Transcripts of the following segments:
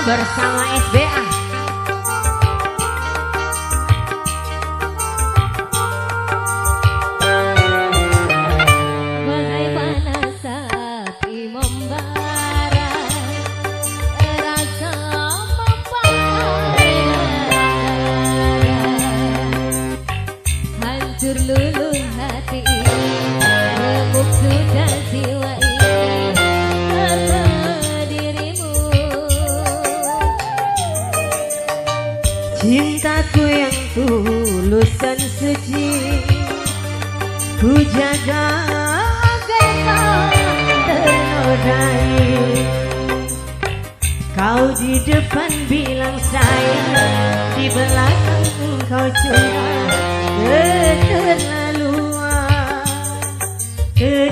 bersama SBA. Luluh hati remuk sudah jiwa ini karena dirimu. Cintaku yang tulus dan suci ku jaga agar tak ternodai. Kau di depan bilang sayang, di belakang kau curang keterlaluan. Kejam,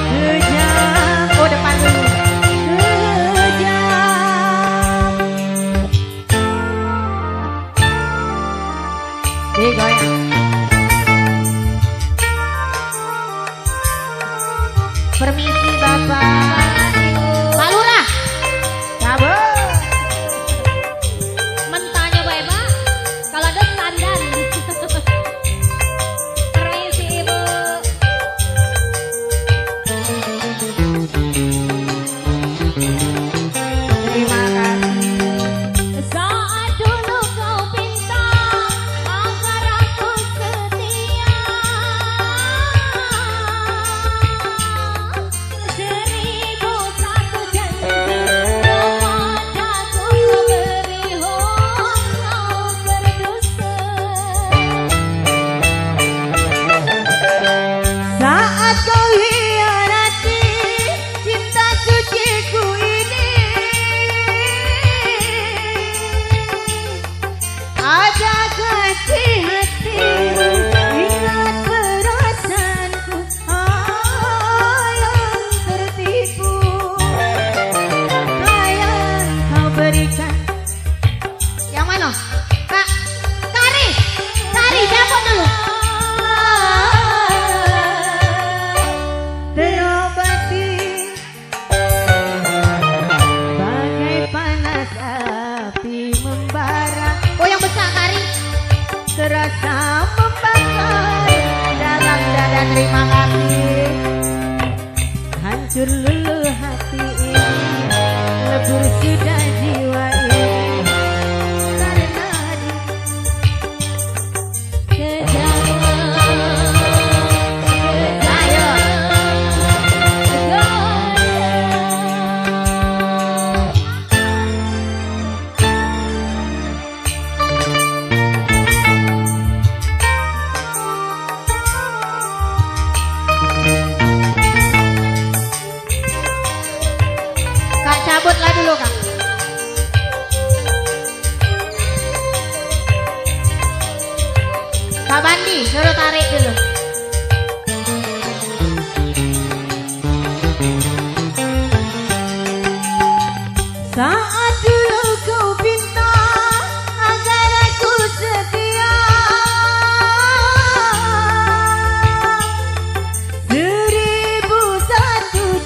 kejam. Oh, depan dulu. Kejam. Digoyang. Permisi Bapak. Pak Lurah. Cabut. Mentanya baik Pak. Kalau ada standar. Permisi Ibu. Terima kasih. Saat dulu kau pinta agar aku setia, 1001 janji kepadaku kau beri hong kau berdosa. Saat kau hianati cinta suciku ini, ada hati-hatimu, ingat perasaanku, yang tertipu. Sayang kau berikan. Yang mana? Kak, Kari, jemput dulu. Terobati bagai panas api membara. Oh, yang besar Kari. Terasa membakar dalam dada. Terima kasih. Hancur luluh hati ini, lebur sudah jiwa ini karena Kak, cabutlah dulu Kak. Kak Bandi, suruh tarik dulu. Saat dulu kau pinta agar aku setia, 1001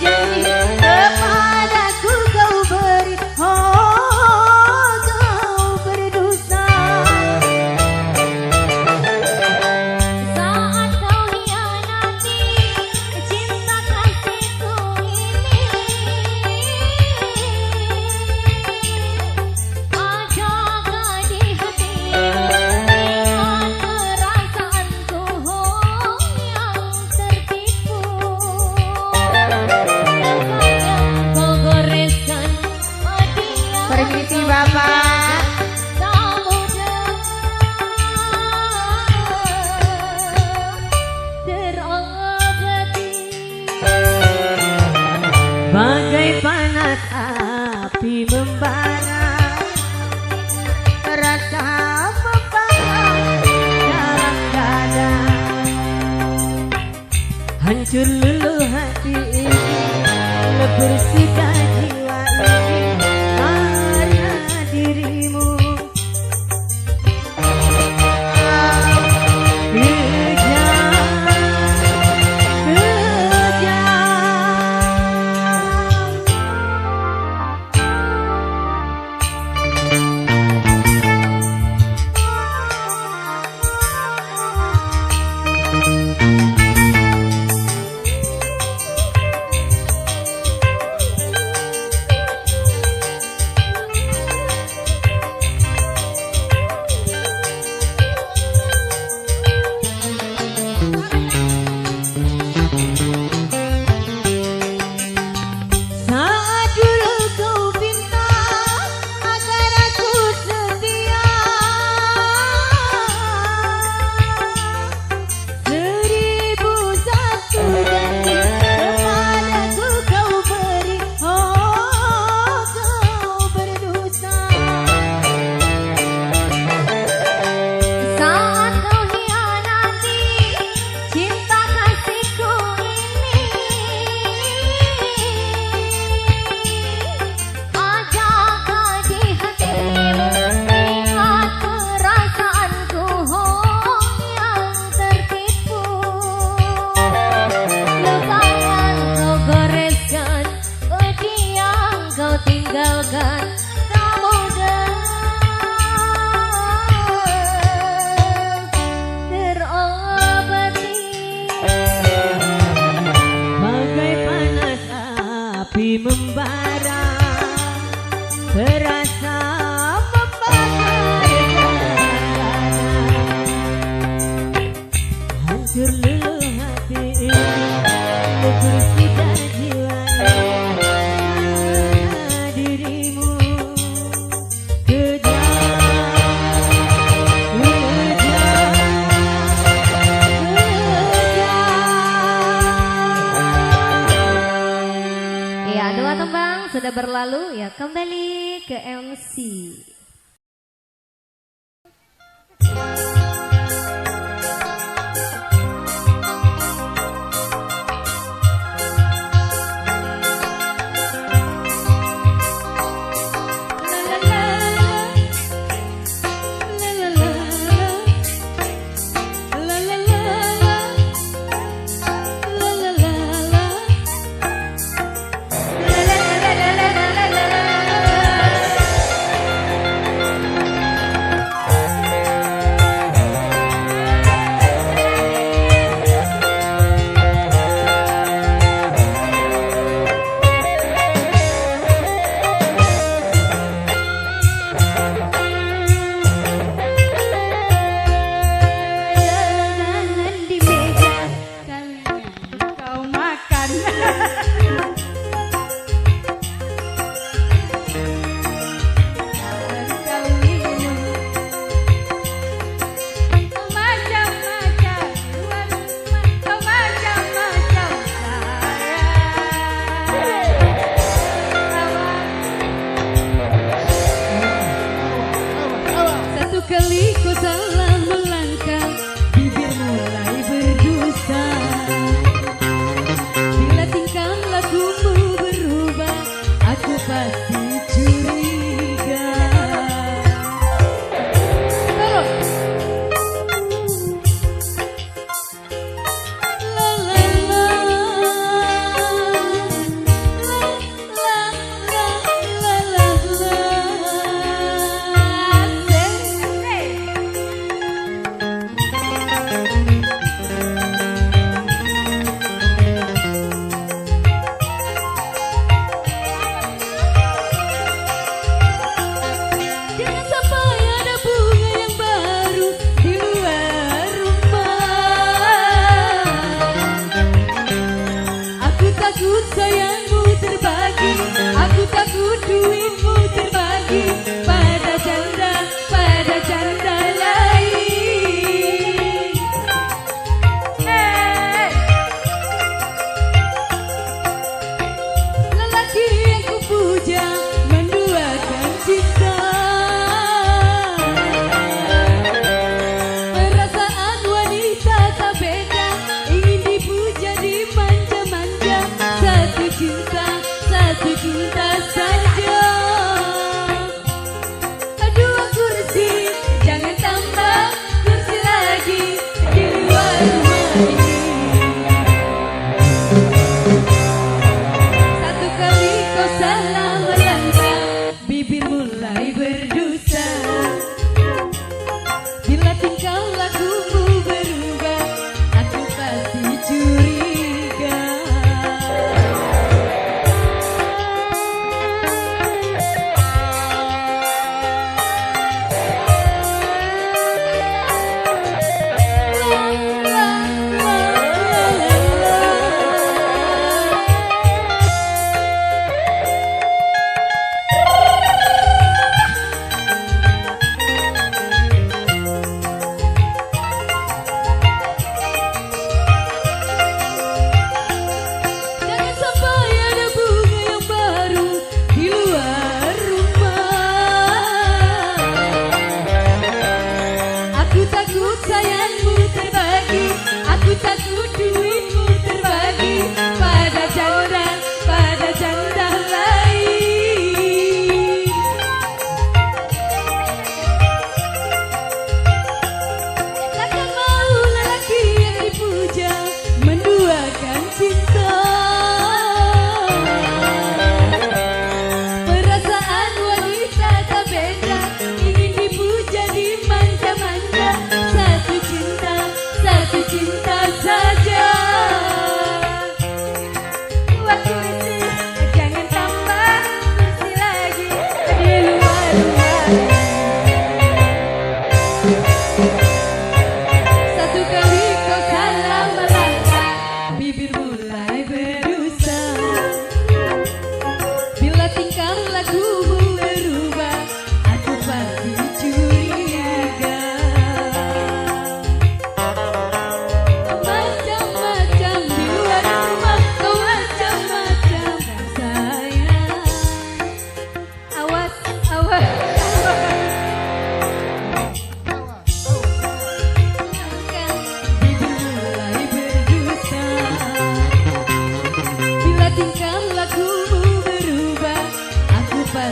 janji kepadaku kau beri, kau berdosa. Saat kau hianati cinta kasihku ini, jaga di hati, ingat perasaanku yang tertipu. Kau goreskan dia. Permisi Bapak. Tak mudah terobati. Bagai panas api membara, rasa membakar dalam dada. Hancur luluh hati ini, lebur sudah jiwa ini karena dirimu. Kejam, kejam. tinggalkan tak mudah terobati. Bagai panas api membara, terasa membakar dada. Hancur luluh hati ini, gugur sudah jiwa. Dirimu kejam, Ya, dua tembang sudah berlalu, ya kembali ke MC. kali ku salah melangkah, bibir mulai berdusta. Bila tingkah lakumu berubah, aku pasti curiga. Terus. La la la, la la la la la la.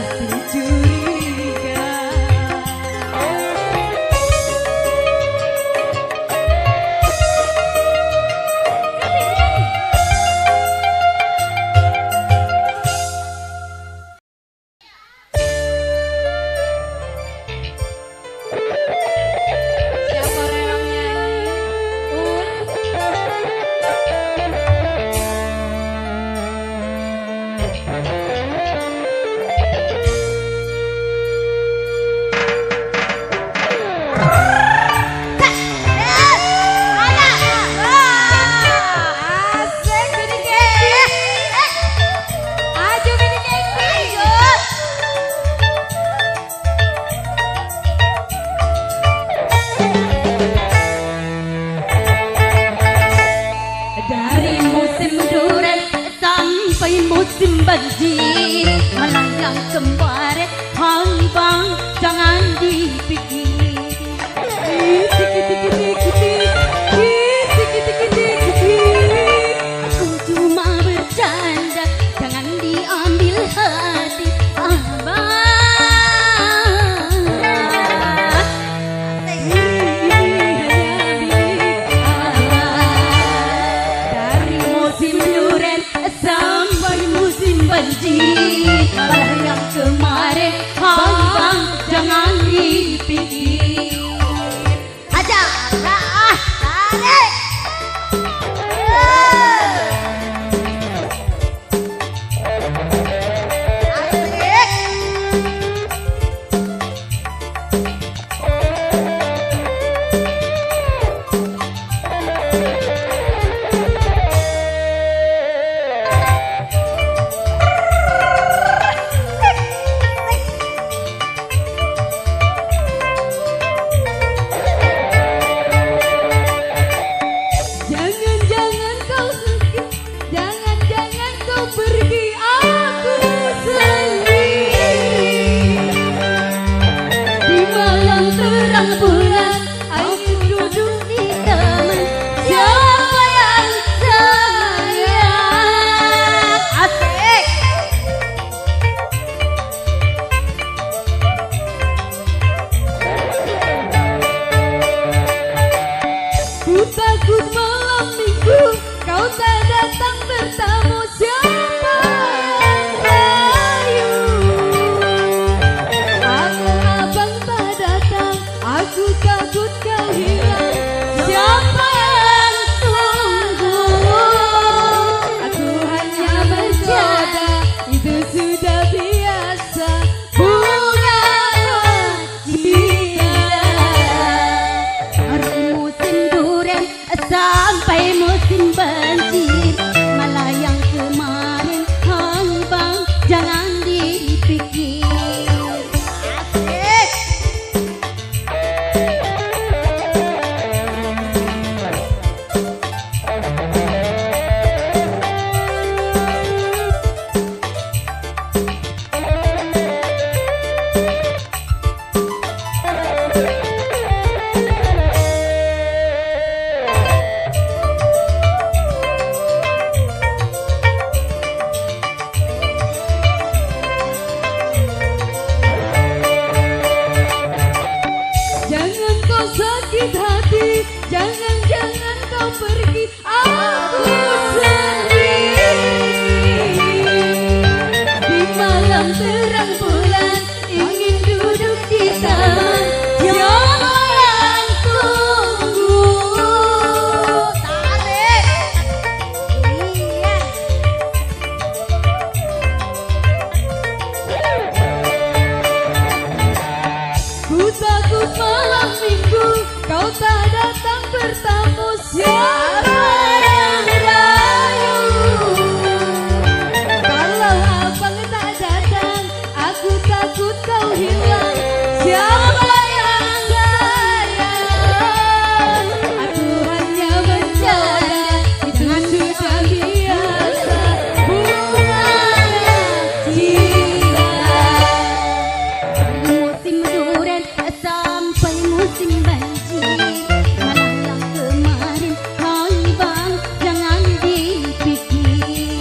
masih curiga. Siapa rela nyanyi? Asik Bini Keki. Ayo Bini Keki. Dari musim durian sampai musim banjir, melayang kemarin hang bang jangan dipikir. Aku cuma bercanda, jangan diambil hati abang. Dari musim duren Sampai musim banjir, yang kemarin bang jangan dipikir. Aja, tarik. Jangan-jangan kau pergi, jangan-jangan kau pergi, aku sendiri. Di malam terang bulan, aku duduk di taman. Siapa yang sayang? Asik. Ku takut malam minggu kau tak datang bertamu. Siapa yang rayu? Aku abang tak datang, aku takut kau hilang. Siapa yang tunggu? Aku hanya berjaga, itu sudah biasa. Bunga cinta. Dari musim durian sampai musim banjir, melayang kemarin hang bang jangan dipikir. Asik. Jangan kau sakit hati, jangan-jangan kau pergi, aku sendiri. Di malam terang bulan, ingin duduk di taman. Siapa yang tunggu? Tarik. Iya. Ku takut malam minggu kau tak datang bertamu. Siapa yang rayu? Kalau abang tak datang, aku takut kau hilang. Siapa yang sayang? Aku hanya bercanda, itu sudah biasa. Bunga cinta. Musim durian sampai musim banjir, melayang kemarin hang bang jangan dipikir.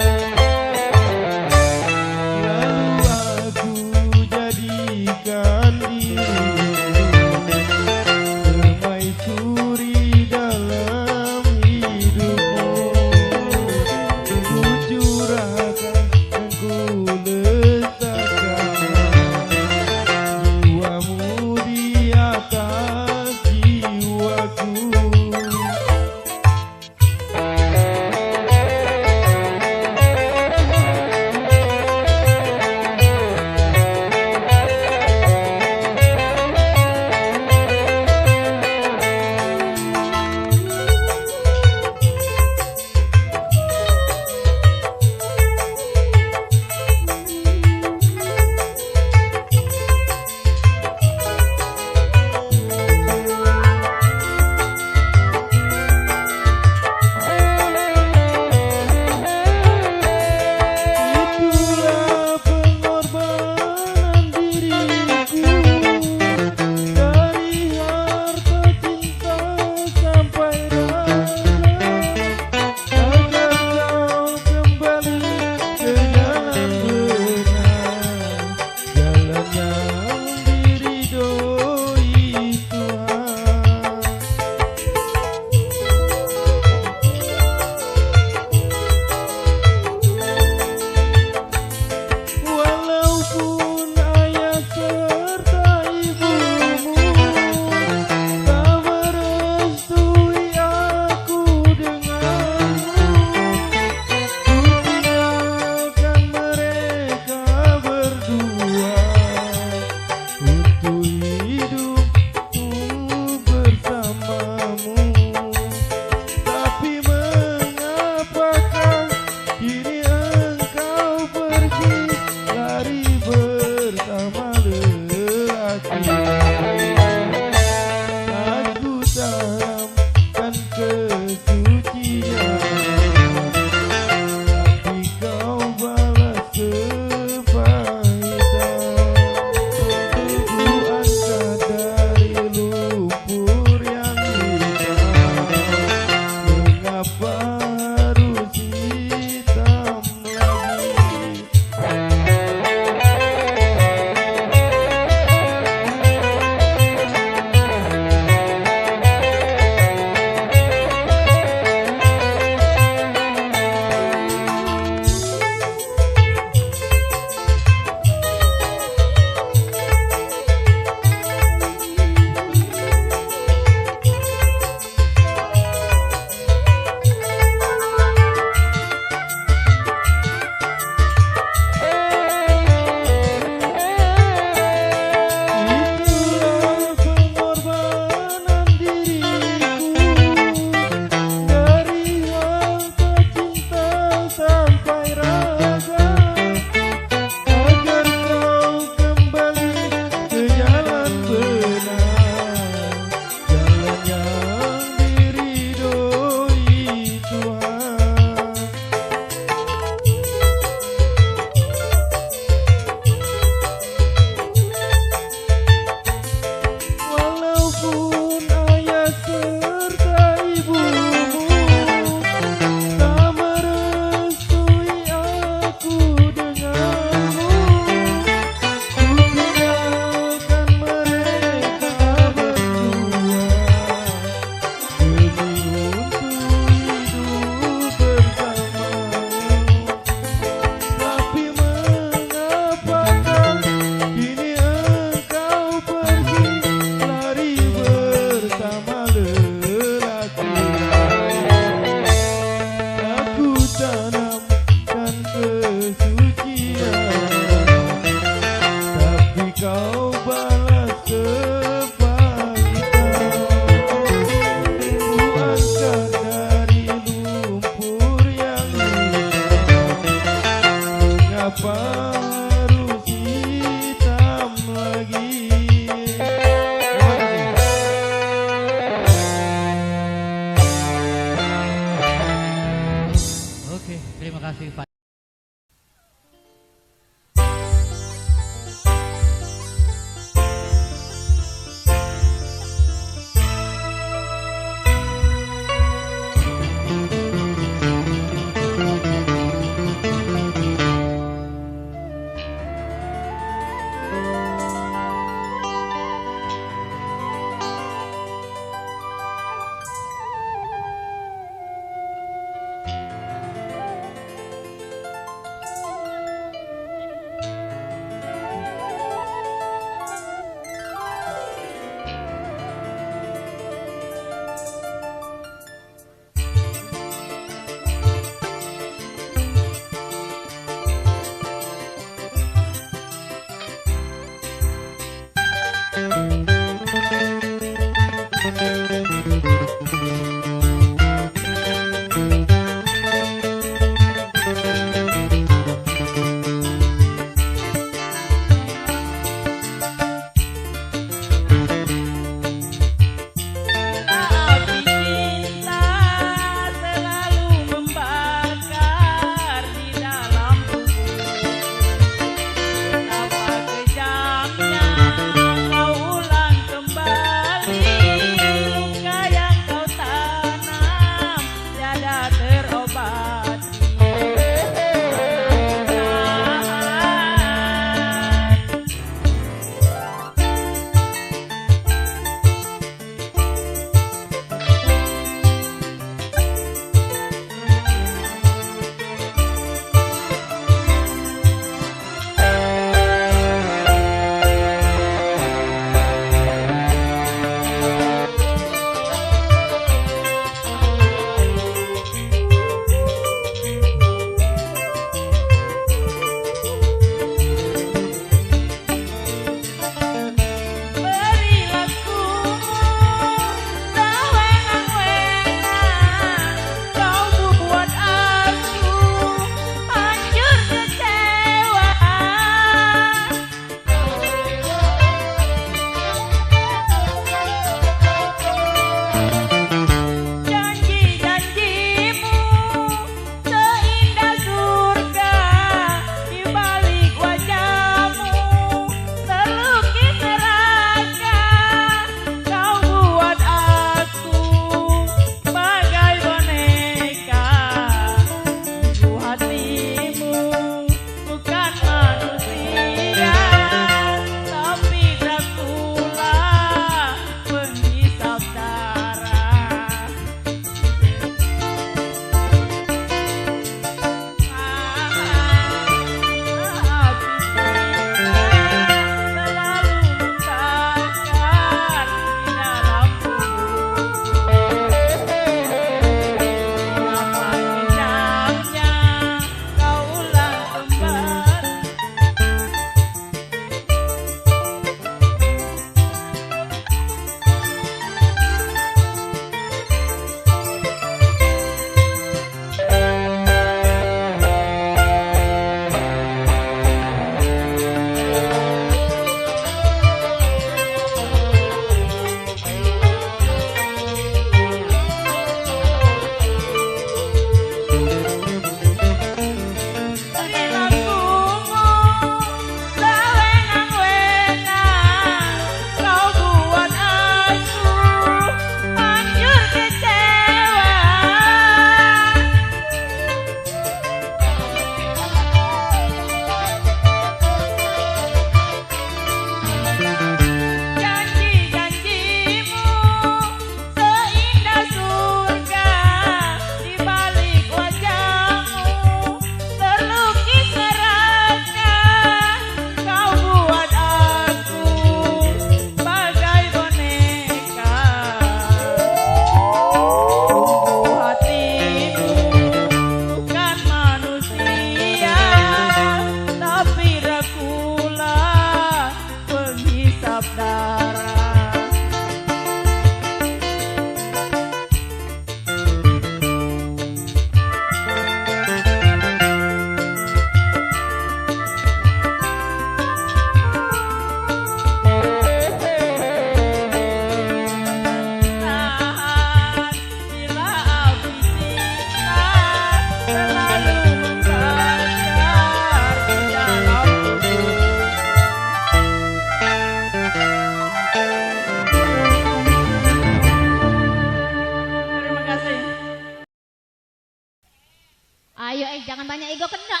Ayo jangan banyak ego kena.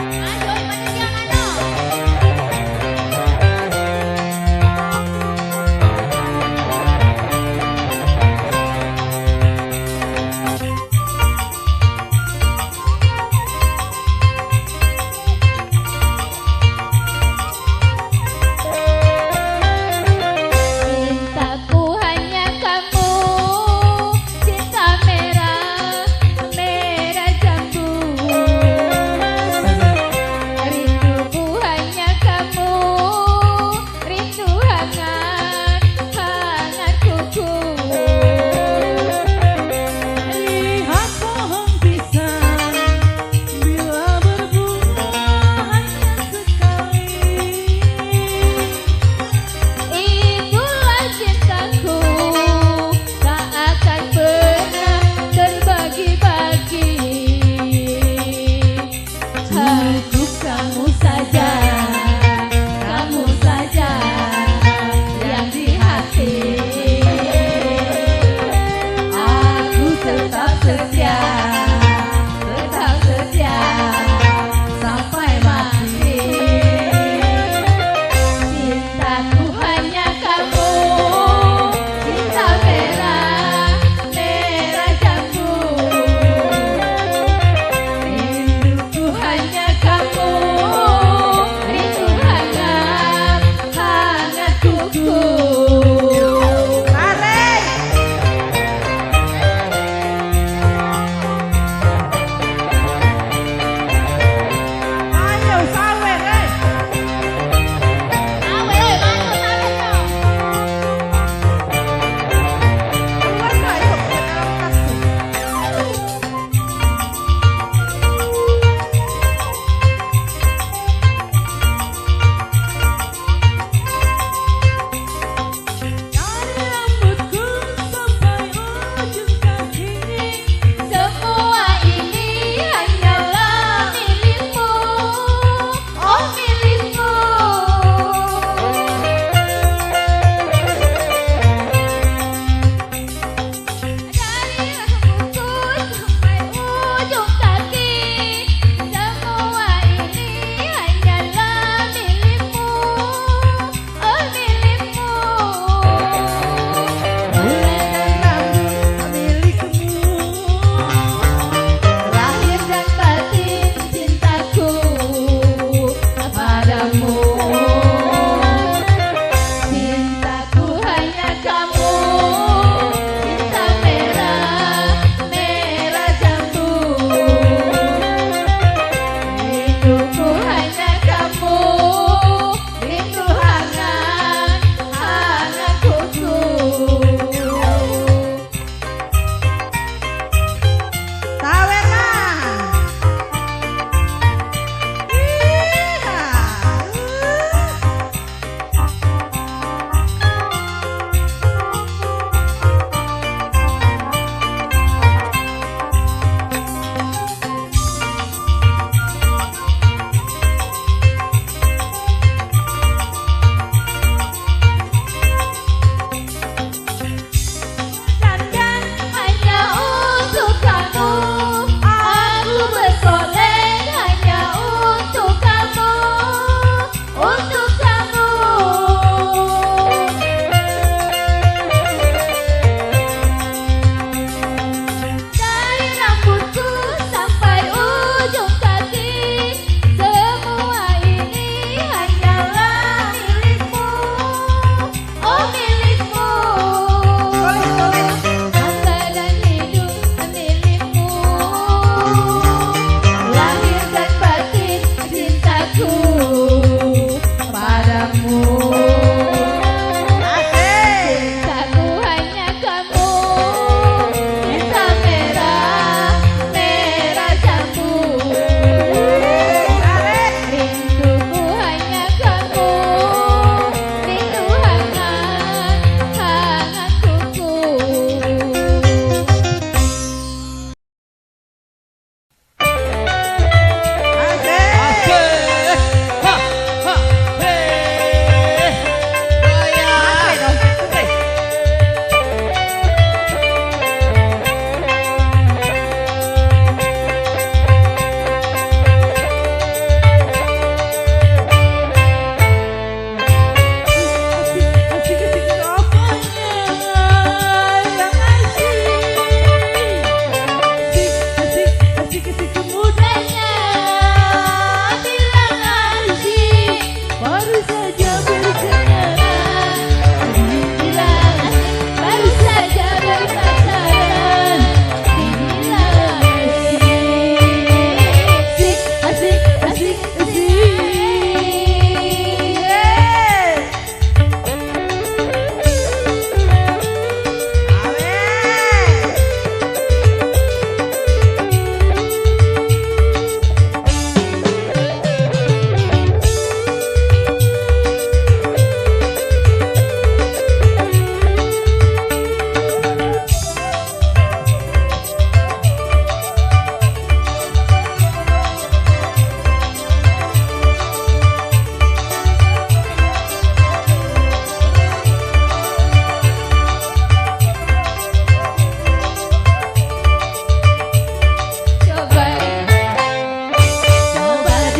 Ayo panitia mana? Cintaku hanya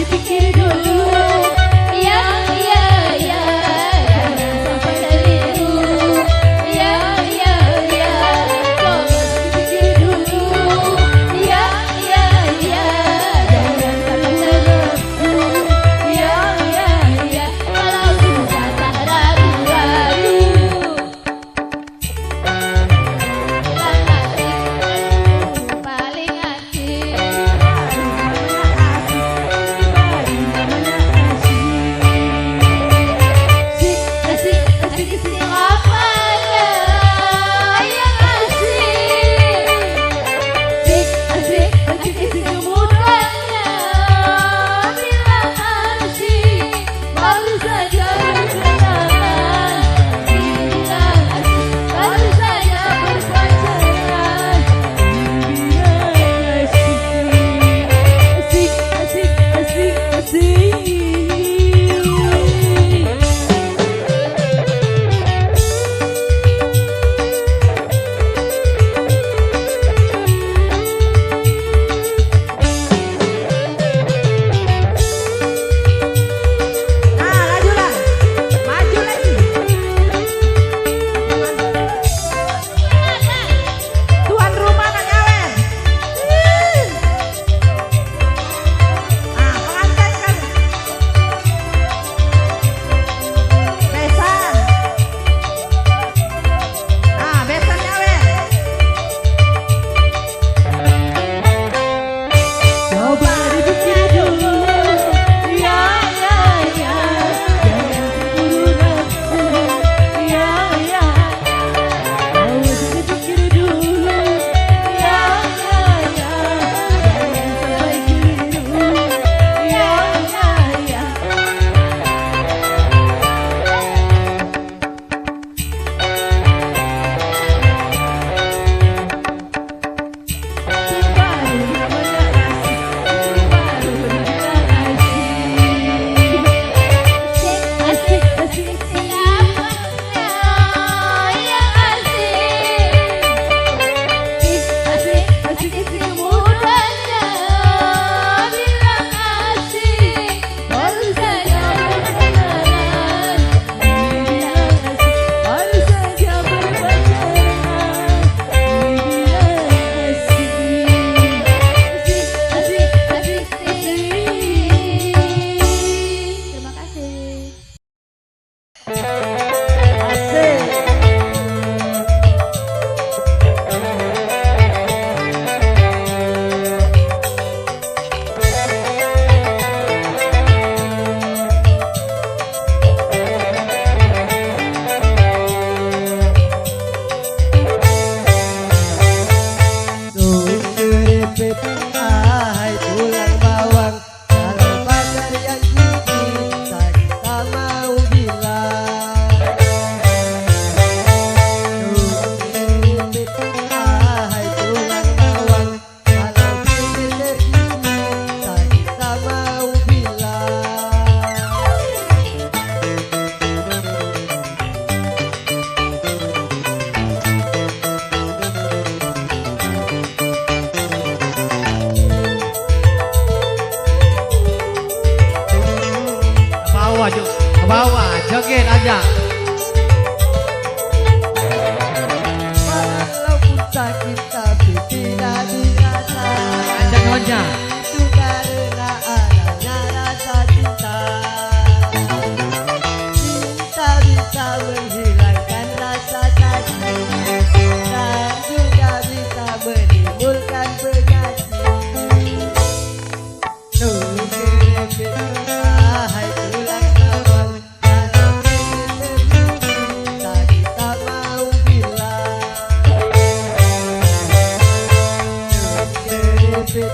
dipikir dulu. Ya, ya, ya, jangan sampai keliru. Ya, ya, ya, coba dipikir dulu. Ya, ya, ya, jangan sampai terlepas. Ya, ya, ya, kalau sudah tak ragu-ragu. Paling asik. Asik, asik, asik, apanya yang asik? Asik, asik, asik, bukannya bilang asik, baru saja berkenalan. Bilang asik, baru saja berpacaran. Bilang asik, asik, asik, asik, asik. Nah, lajulah. Maju lagi. Tuan rumah nak nyawer. Ah, pengantin kan. Besan. Ah, besan nyawer. Coba dipikir dulu. Ya, ya, ya, jangan terburu nafsu. Ya, ya, coba dipikir dulu. Ya, ya, ya, jangan sampai keliru. Ya, ya, ya. Baru namanya asik, baru dibilang asik. Asik, asik, siapanya yang asik? Asik, asik, asik, mudahnya bilang asik, baru saja berkenalan. Bilang asik, baru saja berpacaran. Bilang asik, asik, asik, asik, asik. Terima kasih. Asik. Keripik, ahai tulang bawang, kalau pacar yang gigi tak kita mau bilang. Keripik, ahai tulang bawang, kalau bibir tergigi tak kita mau bilang. Ke bawah, joget aja. Walaupun sakit tapi tidak dirasa. Ajak kawannya. Itu karena adanya rasa cinta. Cinta bisa menghilangkan rasa sakit dan juga bisa menimbulkan penyakit. Keripik, ahai tulang bawang, kalau bibir tergigi tak kita mau bilang. Keripik,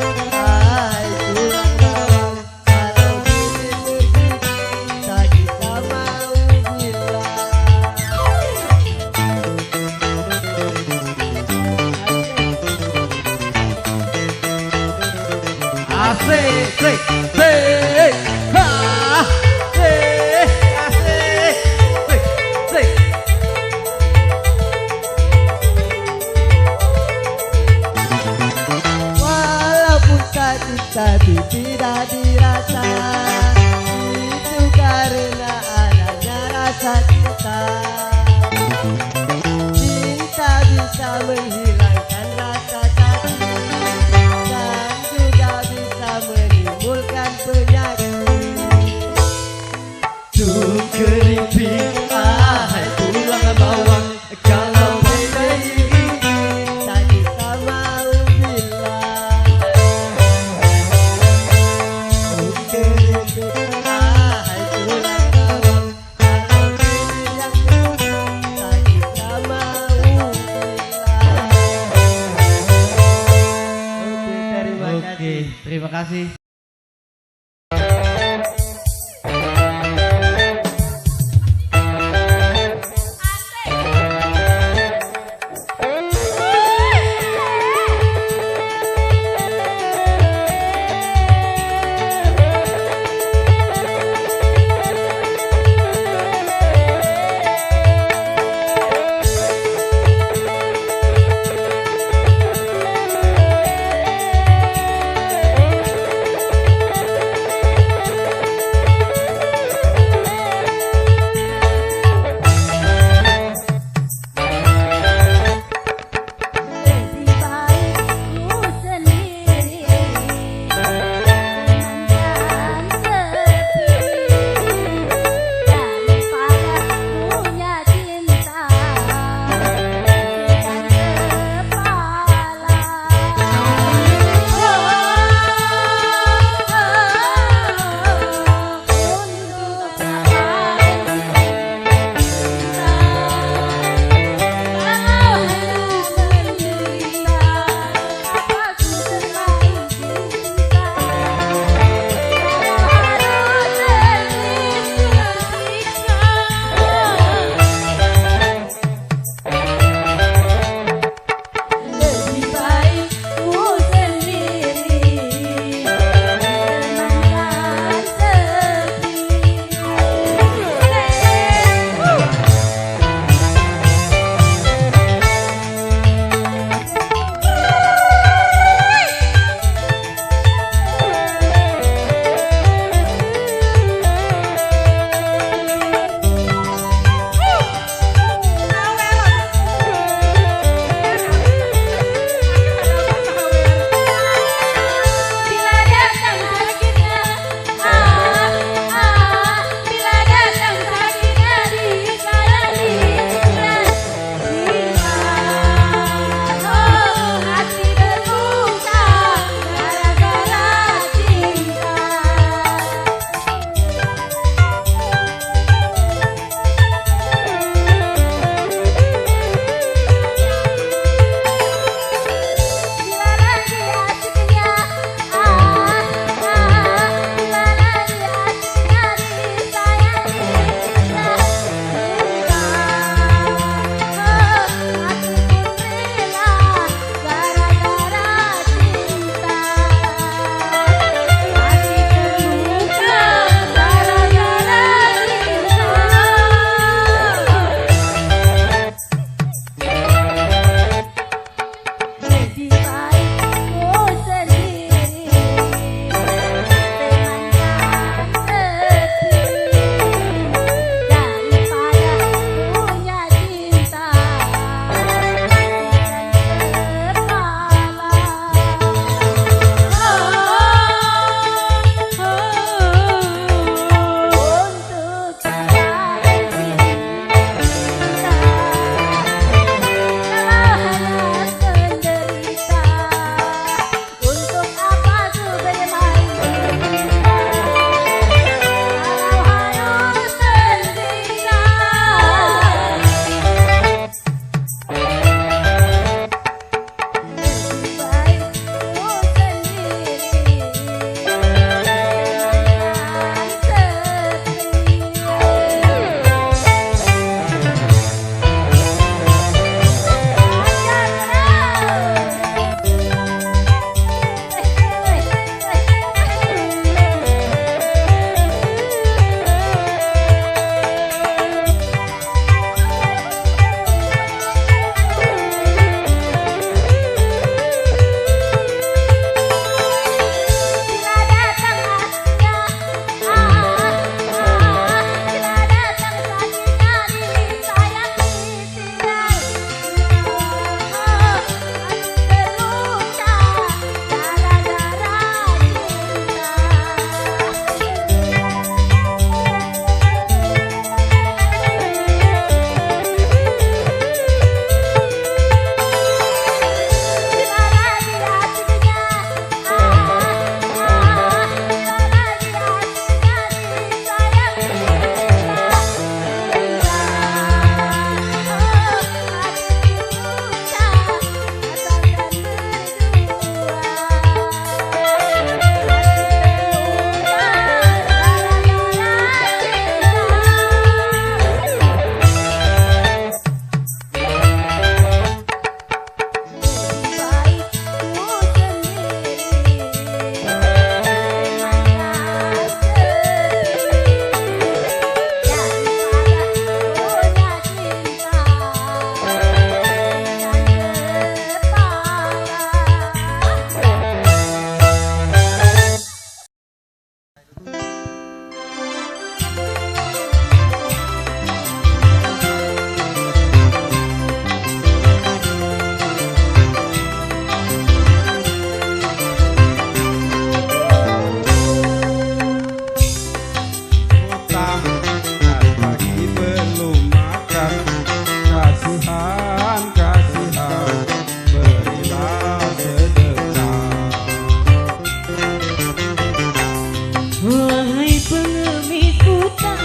Wahai pengemis buta,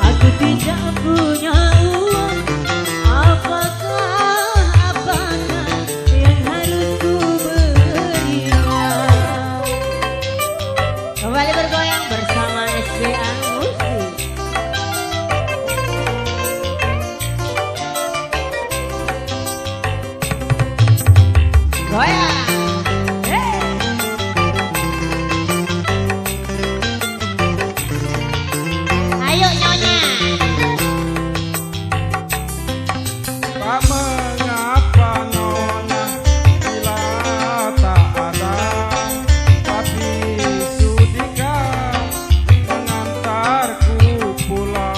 aku tidak punya uang. Apakah yang harus ku berikan? Kembali bergoyang bersama SBA Musik. Goyang. Ayo nyonya. Tak mengapa nona bila tak ada, tapi sudikah mengantarku pulang.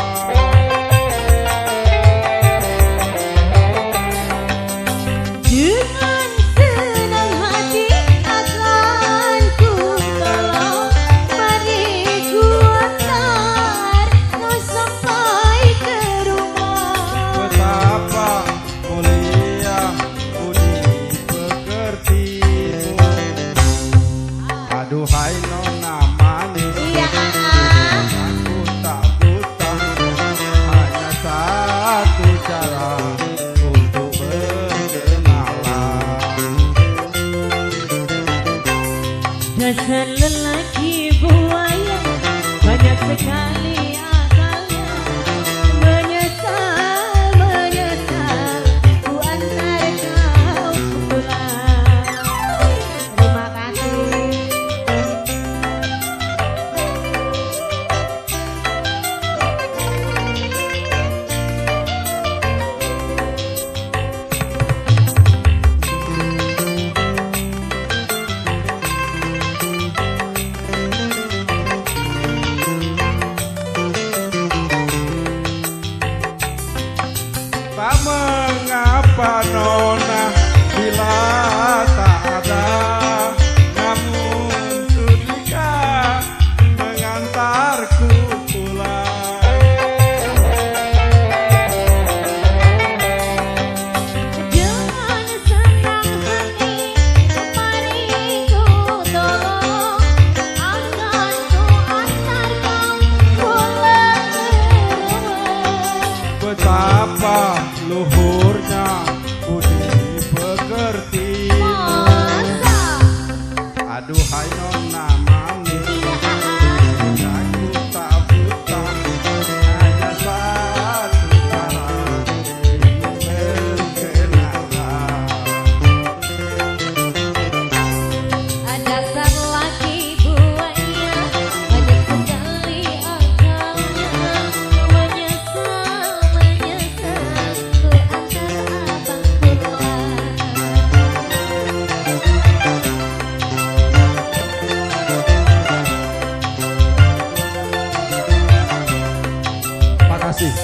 Dengan senang hati akan ku tolong. Mari ku antar kau sampai ke rumah. Betapa mulia budi pekertimu. Aduhai nona manis, Iya, aku tak buta, hanya satu cara untuk berkenalan. dasar lelaki buaya, banyak sekali akalnya. Menyesal, ku antar kau pulang. Terima kasih. Tak mengapa nona bila tak ada, namun sudikah mengantarku pulang. Dengan senang hati, mari ku tolong. Akan ku antar kau pulang ke rumah. Betapa luhurnya budi pekertimu. Masa? Aduhai nona manis, aku tak buta, hanya satu cara ingin berkenalan. Dasar laki buaya, banyak sekali akalnya. Menyesal, ku antar abang pulang. Makasih.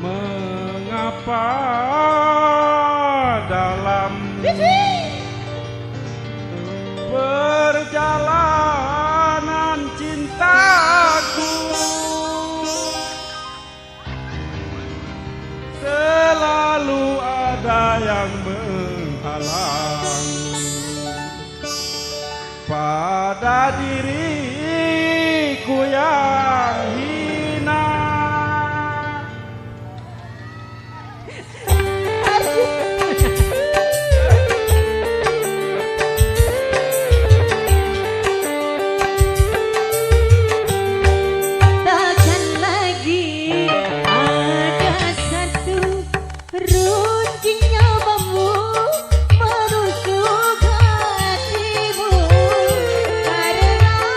Mengapa dalam perjalanan cintaku selalu ada yang menghalangi pada diriku yang hina. Takkan lagi ada satu runcing nyawamu menusuk hatimu. Karena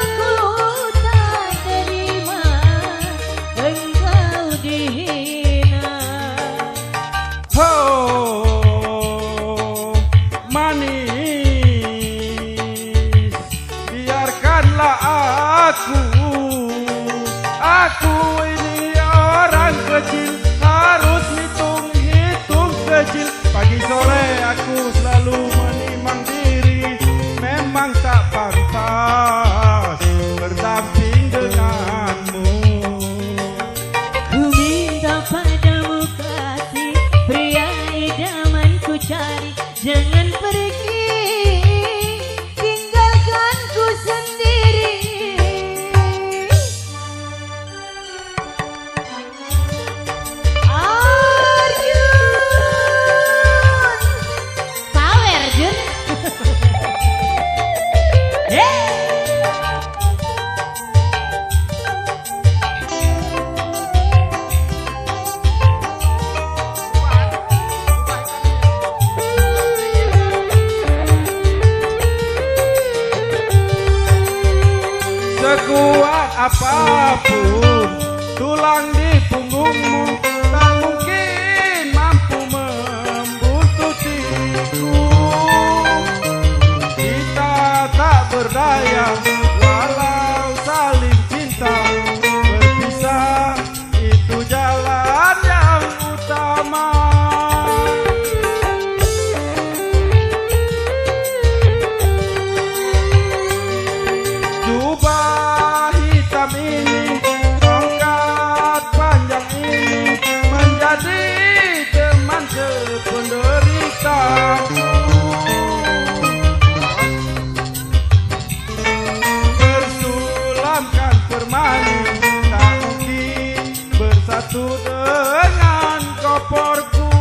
bersatu dengan koporku.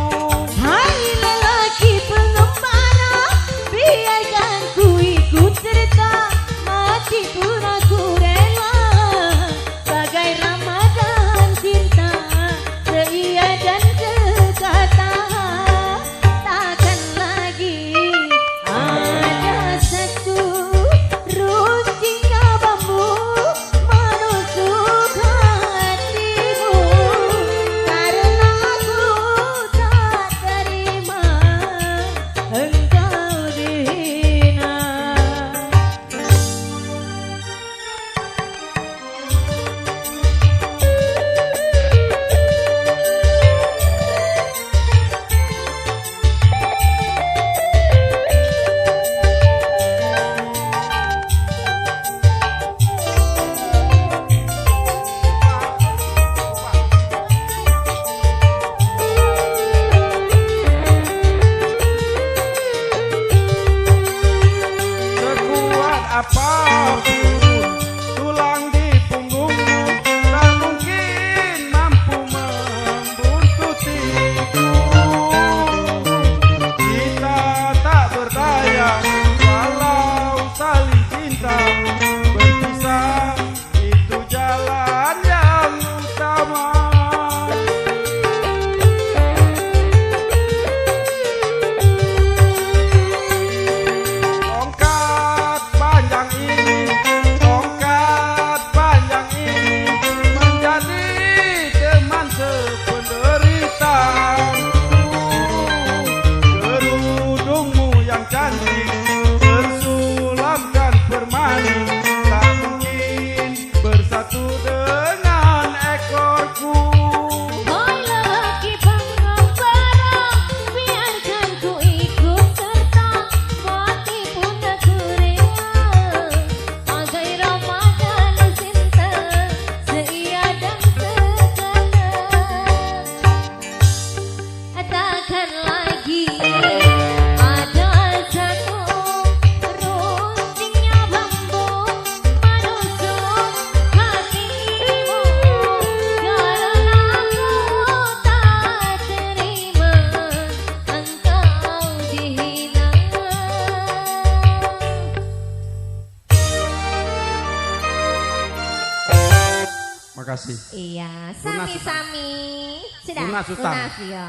Hai lelaki pengembara, biarkan ku ikut cerita, mati pun aku rela. Bagai Ramadan cinta, seia dan sekata, takkan lagi ada satu runcingnya bambu menusuk hatimu, karena aku tak terima engkau dihina. Sekuat apapun tulang di punggungmu, tak mungkin mampu membuntutiku. Kita tak berdaya walau saling cinta, berpisah itu jalan yang utama. Tongkat panjang ini menjadi teman sependeritaanku. Kerudungmu yang cantik bersulamkan permani, tak mungkin bersatu dengan ekorku. Hai lelaki pengembara, biarkan ku ikut serta, mati pun aku rela. Bagai Ramadan cinta, seia dan sekata, takkan lagi ada satu runcingnya bambu menusuk hatimu, karena aku tak terima engkau dihina. Makasih. Iya, Lunas, sami-sami. Sudah, Lunas, Ustaz. lunas ya.